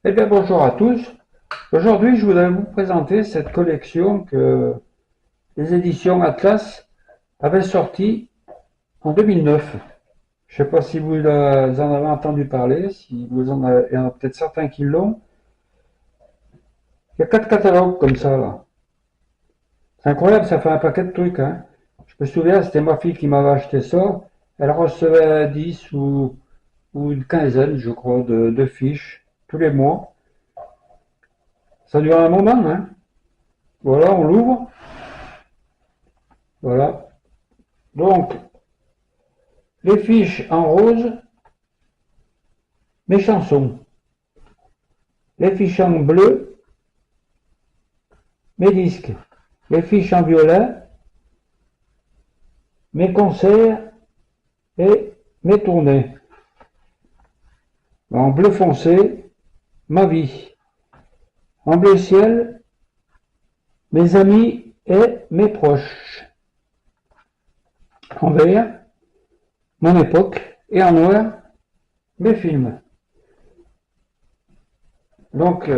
Eh bien, bonjour à tous. Aujourd'hui, je voudrais vous présenter cette collection que les éditions Atlas avaient sortie en 2009. Je ne sais pas si vous en avez entendu parler, si vous en avez, il y en a peut-être certains qui l'ont. Il y a 4 catalogues comme ça, là. C'est incroyable, ça fait un paquet de trucs, hein. Je me souviens, c'était ma fille qui m'avait acheté ça. Elle recevait 10 ou une quinzaine, je crois, de fiches tous les mois. Ça dure un moment, hein. Voilà, on l'ouvre. Voilà. Donc, les fiches en rose, mes chansons. Les fiches en bleu, mes disques. Les fiches en violet, mes concerts et mes tournées. En bleu foncé, ma vie. En bleu ciel, mes amis et mes proches. En vert, mon époque. Et en noir, mes films. Donc,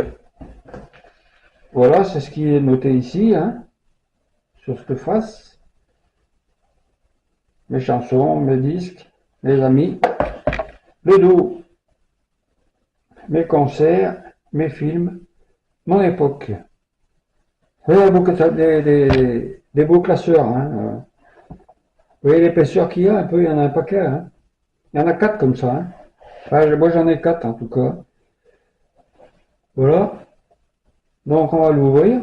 voilà, c'est ce qui est noté ici, hein, sur cette face. Mes chansons, mes disques, mes amis. Le dos, mes concerts, mes films, mon époque. Il y a des beaux classeurs. Hein. Vous voyez l'épaisseur qu'il y a un peu, il y en a un paquet. Hein. Il y en a 4 comme ça. Hein. Enfin, moi j'en ai 4 en tout cas. Voilà. Donc on va l'ouvrir.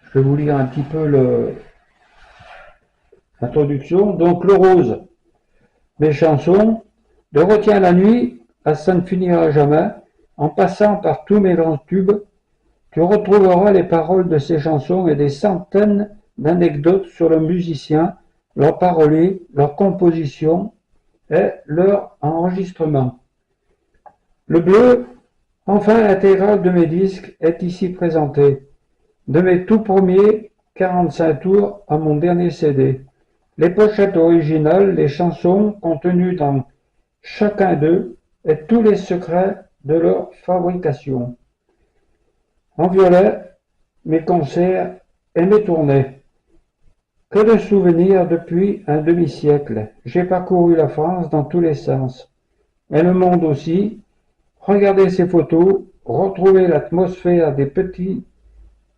Je vais vous lire un petit peu l'introduction. Donc le rose, mes chansons, de Retiens la nuit à ça ne finira jamais, en passant par tous mes grands tubes, tu retrouveras les paroles de ces chansons et des centaines d'anecdotes sur le musicien, leur parolier, leur composition et leur enregistrement. Le bleu, enfin intégral de mes disques, est ici présenté. De mes tout premiers 45 tours à mon dernier CD. Les pochettes originales, les chansons contenues dans chacun d'eux et tous les secrets de leur fabrication. En violet, mes concerts et mes tournées. Que de souvenirs depuis un demi-siècle. J'ai parcouru la France dans tous les sens. Et le monde aussi. Regardez ces photos, retrouver l'atmosphère des petits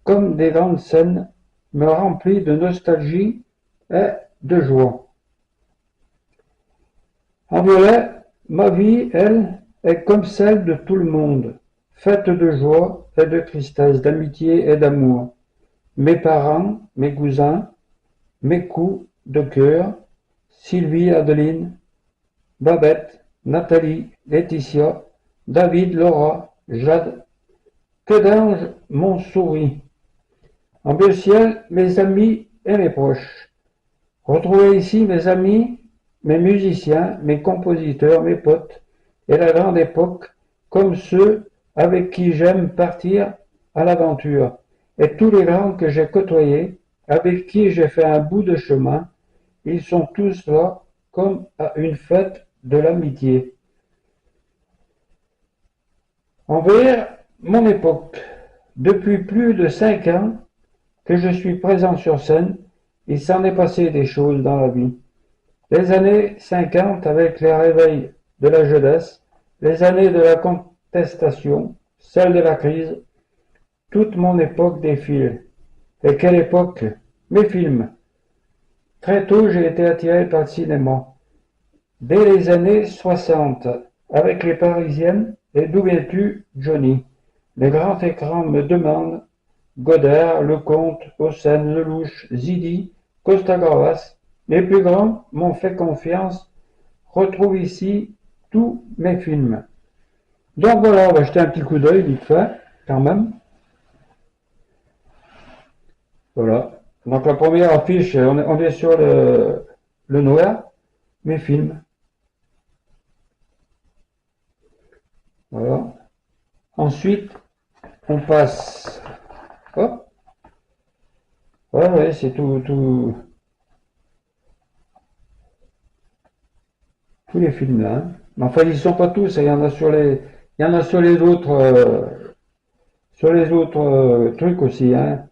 comme des grandes scènes me remplit de nostalgie et de joie. En violet, ma vie, elle, est comme celle de tout le monde, faite de joie et de tristesse, d'amitié et d'amour. Mes parents, mes cousins, mes coups de cœur, Sylvie, Adeline, Babette, Nathalie, Laetitia, David, Laura, Jade, que d'anges m'ont souri. En bleu ciel, mes amis et mes proches. Retrouvez ici mes amis, mes musiciens, mes compositeurs, mes potes, et la grande époque, comme ceux avec qui j'aime partir à l'aventure, et tous les grands que j'ai côtoyés, avec qui j'ai fait un bout de chemin, ils sont tous là comme à une fête de l'amitié. Envers mon époque, depuis plus de 5 ans que je suis présent sur scène, il s'en est passé des choses dans la vie. Les années 50 avec les réveils de la jeunesse, les années de la contestation, celles de la crise, toute mon époque défile. Et quelle époque? Mes films. Très tôt, j'ai été attiré par le cinéma. Dès les années 60, avec les Parisiennes et D'où viens-tu, Johnny? Les grands écrans me demandent Godard, Lecomte, Hossein, Lelouch, Zidi, Costa-Gavras. Les plus grands m'ont fait confiance. Retrouve ici tous mes films. Donc voilà, on va jeter un petit coup d'œil vite fait, quand même. Voilà. Donc la première affiche, on est sur le noir, mes films. Voilà. Ensuite, on passe. Hop. Ouais, ouais, c'est tous les films là. Hein. Mais enfin, ils ne sont pas tous, il y en a sur Il y en a sur les autres trucs aussi, hein.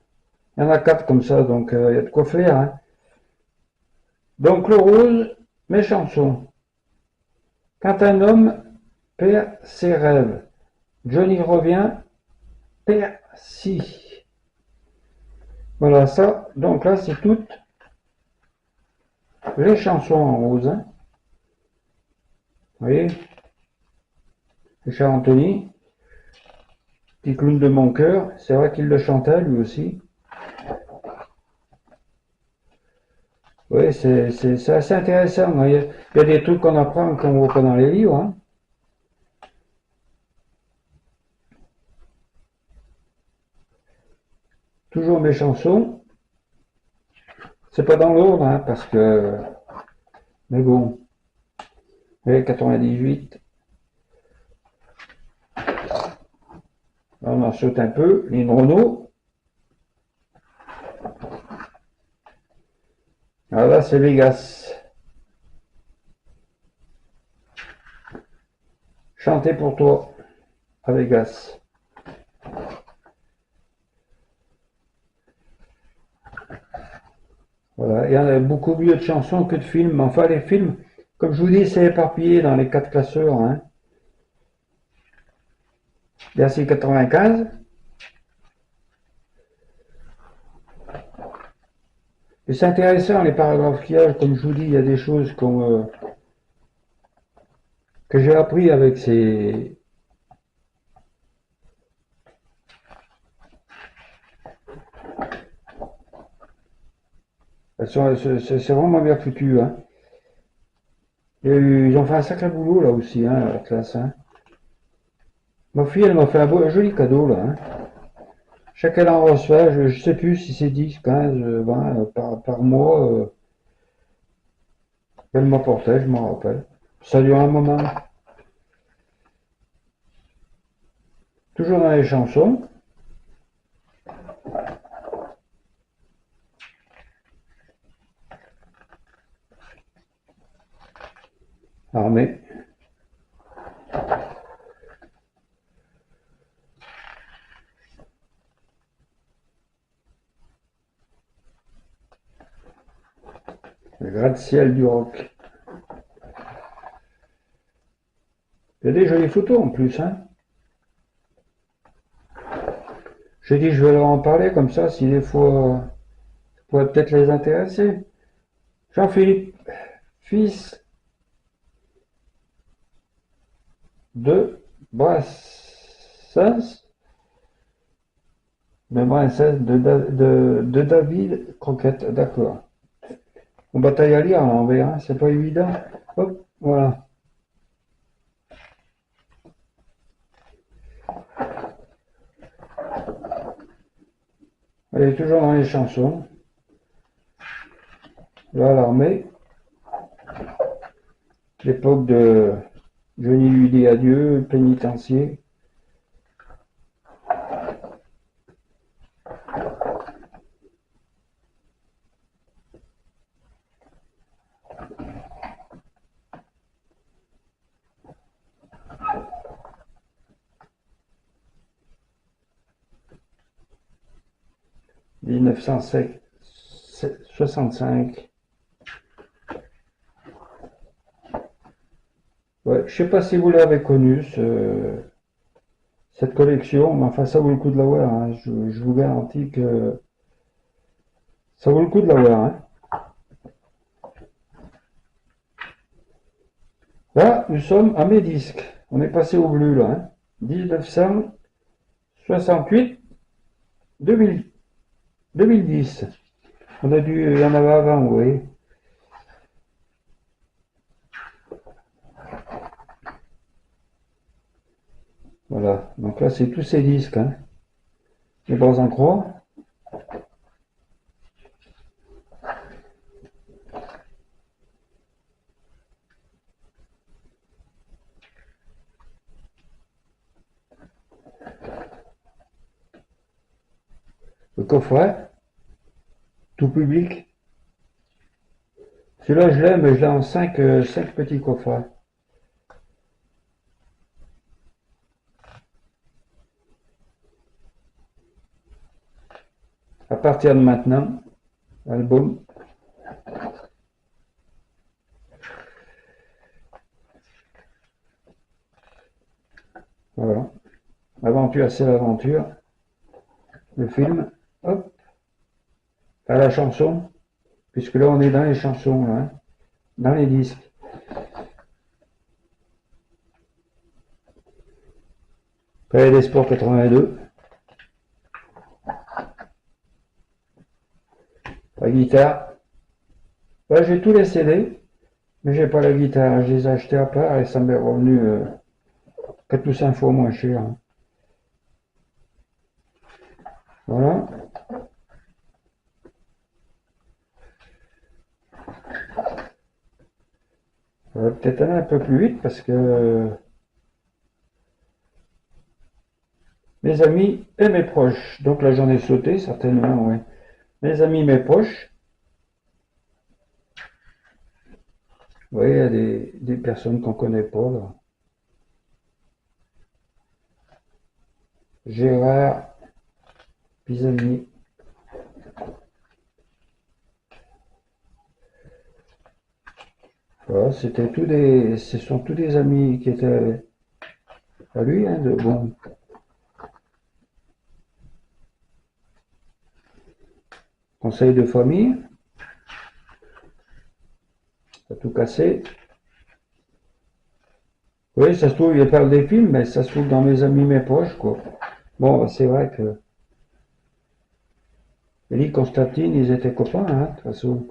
Il y en a 4 comme ça, donc il y a de quoi faire, hein. Donc le rose, mes chansons. Quand un homme perd ses rêves, Johnny revient, perd si. Voilà ça. Donc là, c'est toutes les chansons en rose, hein. Vous voyez, Richard Anthony, petit clown de mon cœur. C'est vrai qu'il le chantait lui aussi. Oui, c'est assez intéressant, hein. Il y a des trucs qu'on apprend qu'on voit pas dans les livres, hein. Toujours mes chansons. C'est pas dans l'ordre, hein, parce que... Mais bon. Oui, 98. Là, on en saute un peu. Lynn Renault. Alors là, c'est Vegas. Chanter pour toi, à Vegas. Voilà, il y en a beaucoup mieux de chansons que de films. Enfin, les films, comme je vous dis, c'est éparpillé dans les 4 classeurs, hein. Il y a ces 95. Et c'est intéressant, les paragraphes qu'il y a. Comme je vous dis, il y a des choses que j'ai appris avec ces... C'est vraiment bien foutu, hein. Ils ont fait un sacré boulot là aussi, hein, la classe, hein. Ma fille, elle m'a fait un joli cadeau là, hein. Chacun en reçoit, je sais plus si c'est 10, 15, 20 par mois qu'elle m'apportait, je m'en rappelle. Ça dure un moment. Toujours dans les chansons. Armée. Le gratte-ciel du rock. Il y a des jolies photos en plus, hein. J'ai dit je vais leur en parler comme ça, si des fois ça pourrait peut-être les intéresser. Jean-Philippe, fils de Brassens, de David Croquette, d'accord. On bataille à lire à l'envers, hein, c'est pas évident. Hop, voilà. Elle est toujours dans les chansons. Là, l'armée. L'époque de Johnny lui dit adieu, pénitencier. « 1965. Ouais, je sais pas si vous l'avez connu, cette collection, mais enfin ça vaut le coup de l'avoir, hein. Je vous garantis que ça vaut le coup de l'avoir, hein. Là, nous sommes à mes disques. On est passé au bleu là, hein. 1968, 2000, 2010. On a dû y en avoir avant, oui. Voilà, donc là c'est tous ces disques, hein. Les bras en croix. Le coffret, tout public. Celui-là je l'aime, je l'ai en 5 petits coffrets. à partir de maintenant, album. Voilà. Aventure, c'est l'aventure. Le film. Hop. À la chanson. Puisque là, on est dans les chansons, là, hein, dans les disques. Palais des Sports 82. La guitare. Là, j'ai tous les CD, mais j'ai pas la guitare. Je les ai achetés à part et ça m'est revenu 4 ou 5 fois moins cher, hein. Voilà. Ça va peut-être aller un peu plus vite parce que mes amis et mes proches. Donc là, j'en ai sauté certainement, oui. Mes amis, mes proches. Oui, il y a des personnes qu'on connaît pas, là. Gérard Pisani. Voilà, ce sont tous des amis qui étaient à lui, hein, de bon. Conseil de famille. Ça a tout cassé. Oui, ça se trouve, il parle des films, mais ça se trouve dans mes amis, mes proches, quoi. Bon, c'est vrai que Elie Constantine, ils étaient copains, hein, de toute façon.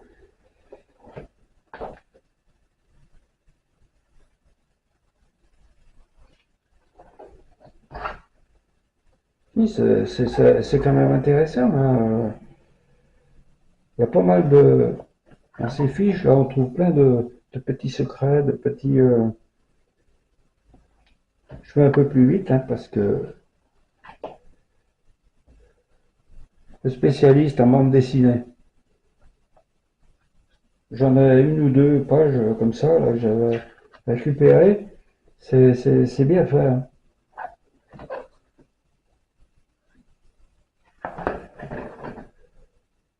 Oui, c'est quand même intéressant, hein. Il y a pas mal de... Dans ces fiches, là, on trouve plein de petits secrets, de petits... Je fais un peu plus vite, hein, parce que le spécialiste en bande dessinée, j'en ai une ou deux pages comme ça, là, j'avais récupéré. C'est bien fait, hein.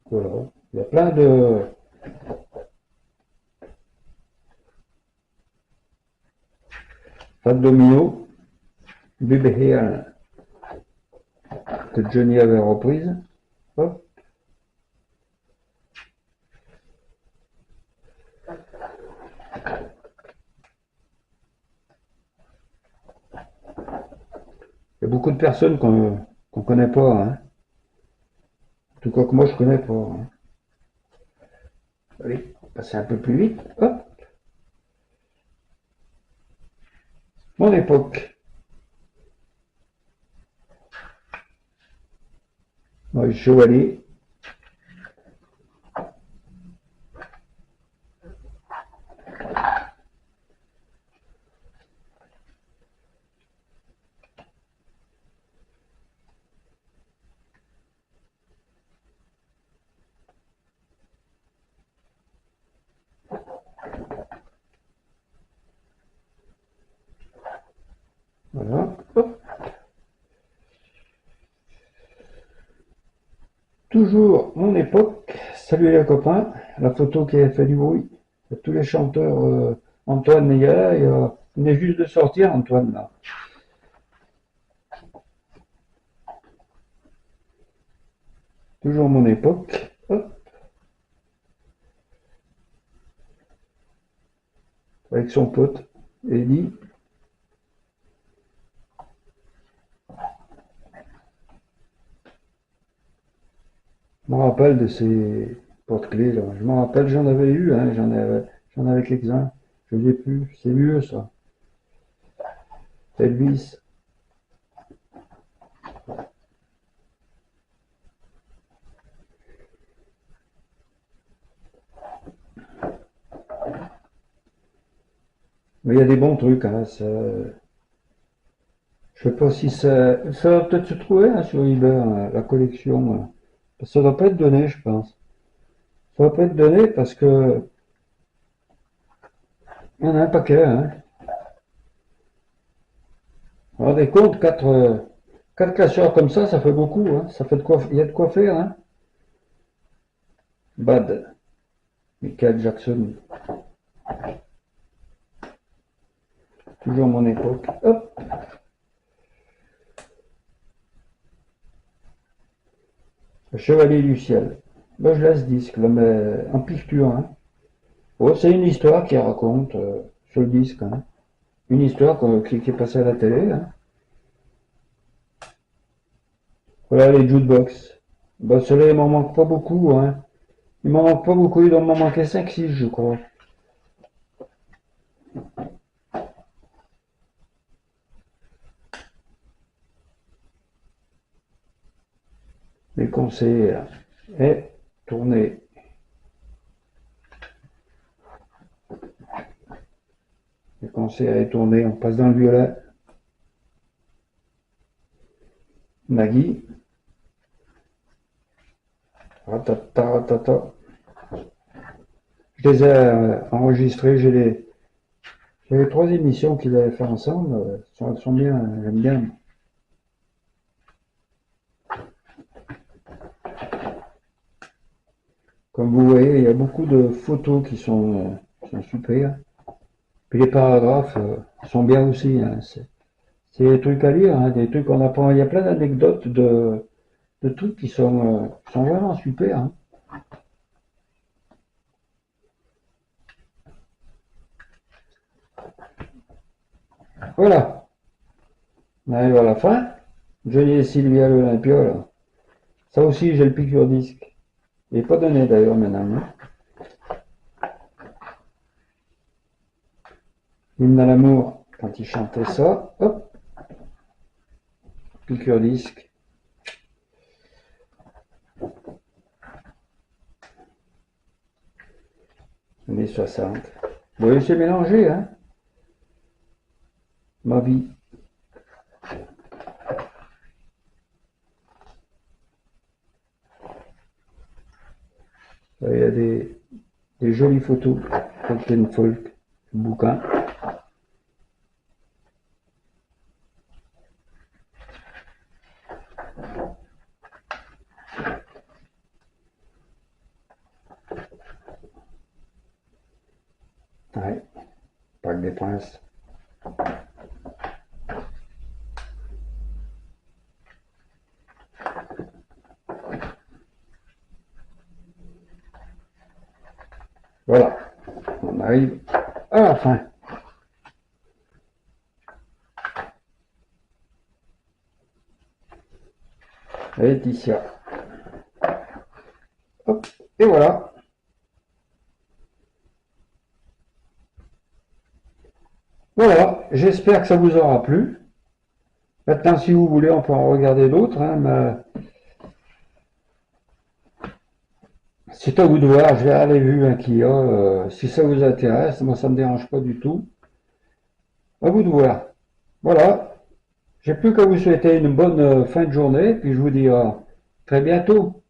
Voilà. Il y a plein de... Pas de domino, Bébé Here, que Johnny avait reprise. Hop. Il y a beaucoup de personnes qu'on connaît pas, hein. En tout cas que moi je connais pas, hein. Allez, on va passer un peu plus vite. Hop. Mon époque. Moi, chevalier. Voilà. Hop. Toujours mon époque. Salut les copains. La photo qui a fait du bruit. Il y a tous les chanteurs. Antoine, il y a là. Il est juste de sortir, Antoine, là. Toujours mon époque. Hop. Avec son pote, Eddie. Je me rappelle de ces porte-clés, là. Je me rappelle, j'en avais eu, hein. J'en avais quelques-uns. Je ne l'ai plus. C'est mieux, ça. Elvis. Mais il y a des bons trucs, hein. Je sais pas si ça va peut-être se trouver, hein, sur eBay, hein, la collection, ça doit pas être donné, je pense. Ça va pas être donné parce que il y en a un paquet, hein. Vous vous rendez compte, quatre classeurs comme ça fait beaucoup, hein. Ça fait de quoi, il y a de quoi faire, hein. Bad, Michael Jackson. Toujours mon époque. Hop. Le Chevalier du ciel. Ben, je laisse ce disque, là, mais en picture. Hein. Oh, c'est une histoire qui raconte sur le disque. Hein. Une histoire qui est passée à la télé. Hein. Voilà les jukebox. Ben, ceux-là, il m'en manque pas beaucoup. Hein. Il m'en manque pas beaucoup. Il doit m'en manquer 5-6, je crois. Les conseils et tourner. Les conseils et tourner. On passe dans le violet. Nagui. Ratata, ratata. Je les ai enregistrés. J'ai les 3 émissions qu'ils avaient fait ensemble. Elles sont bien. J'aime bien. Comme vous voyez, il y a beaucoup de photos qui sont super. Puis les paragraphes sont bien aussi. Hein. C'est des trucs à lire, hein, des trucs qu'on apprend. Il y a plein d'anecdotes de trucs qui sont vraiment super. Hein. Voilà, on arrive à la fin. Johnny et Sylvia l'Olympia, là. Ça aussi, j'ai le piqûre disque. Il n'est pas donné d'ailleurs maintenant. Hein. Hymne à l'amour, quand il chantait ça, hop, piqûre disque. Années 60. Bon, c'est mélangé, hein. Ma vie. Il y a des jolies photos. Captain Folk, le bouquin. Ouais, Parc des Princes. Voilà, on arrive à la fin. Laetitia. Hop, et voilà. Voilà, j'espère que ça vous aura plu. Maintenant, si vous voulez, on peut en regarder d'autres. Hein, mais c'est à vous de voir. Je vais aller vu un qu'il y a. Si ça vous intéresse, moi, ça ne me dérange pas du tout. À vous de voir. Voilà. J'ai plus qu'à vous souhaiter une bonne fin de journée. Puis je vous dis à très bientôt.